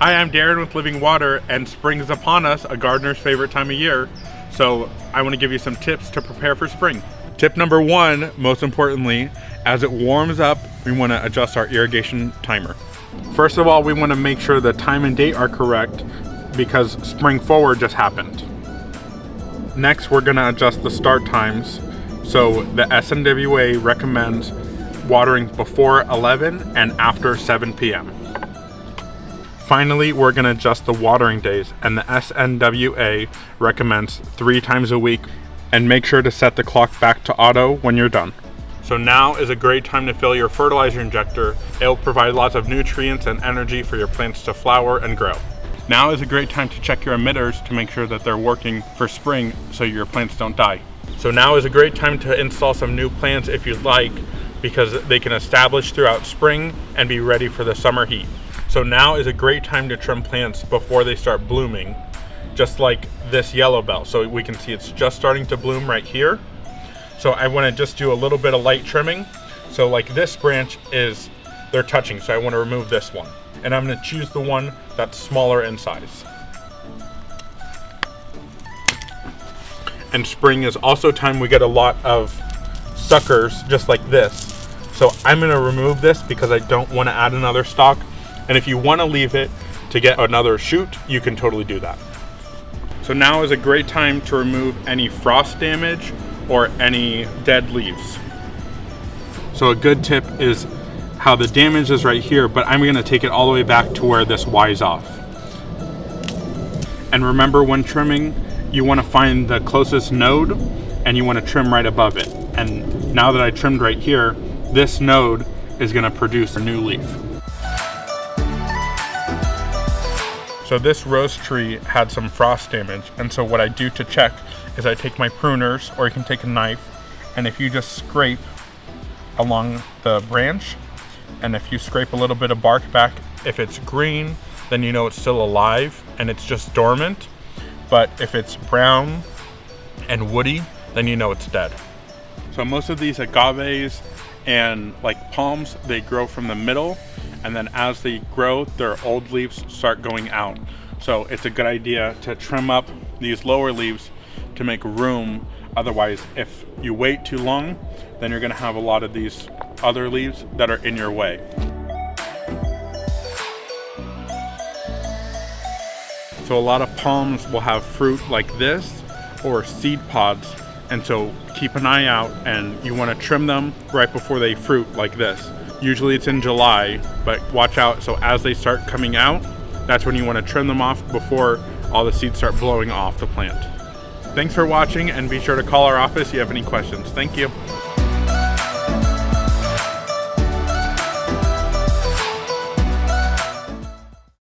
Hi, I'm Darren with Living Water, and spring is upon us, a gardener's favorite time of year. So I want to give you some tips to prepare for spring. Tip number one, most importantly, as it warms up, we want to adjust our irrigation timer. First of all, we want to make sure the time and date are correct because spring forward just happened. Next, we're going to adjust the start times. So the SNWA recommends watering before 11 and after 7 p.m. Finally, we're going to adjust the watering days, and the SNWA recommends 3 times a week, and make sure to set the clock back to auto when you're done. So now is a great time to fill your fertilizer injector. It'll provide lots of nutrients and energy for your plants to flower and grow. Now is a great time to check your emitters to make sure that they're working for spring so your plants don't die. So now is a great time to install some new plants if you'd like, because they can establish throughout spring and be ready for the summer heat. So now is a great time to trim plants before they start blooming, just like this yellow bell. So we can see it's just starting to bloom right here. So I want to just do a little bit of light trimming. So like this branch they're touching, so I want to remove this one. And I'm going to choose the one that's smaller in size. And spring is also time we get a lot of suckers just like this. So I'm going to remove this because I don't want to add another stalk. And if you want to leave it to get another shoot, you can totally do that. So now is a great time to remove any frost damage or any dead leaves. So a good tip is how the damage is right here, but I'm going to take it all the way back to where this Y's off. And remember, when trimming, you want to find the closest node and you want to trim right above it. And now that I trimmed right here, this node is going to produce a new leaf. So this rose tree had some frost damage, and so what I do to check is I take my pruners, or you can take a knife, and if you just scrape along the branch, and if you scrape a little bit of bark back, if it's green, then you know it's still alive and it's just dormant. But if it's brown and woody, then you know it's dead. So most of these agaves and like palms, they grow from the middle, and then as they grow, their old leaves start going out. So it's a good idea to trim up these lower leaves to make room. Otherwise, if you wait too long, then you're gonna have a lot of these other leaves that are in your way. So a lot of palms will have fruit like this or seed pods, and so keep an eye out, and you want to trim them right before they fruit like this. Usually it's in July, but watch out. So as they start coming out, that's when you want to trim them off before all the seeds start blowing off the plant. Thanks for watching, and be sure to call our office if you have any questions. Thank you.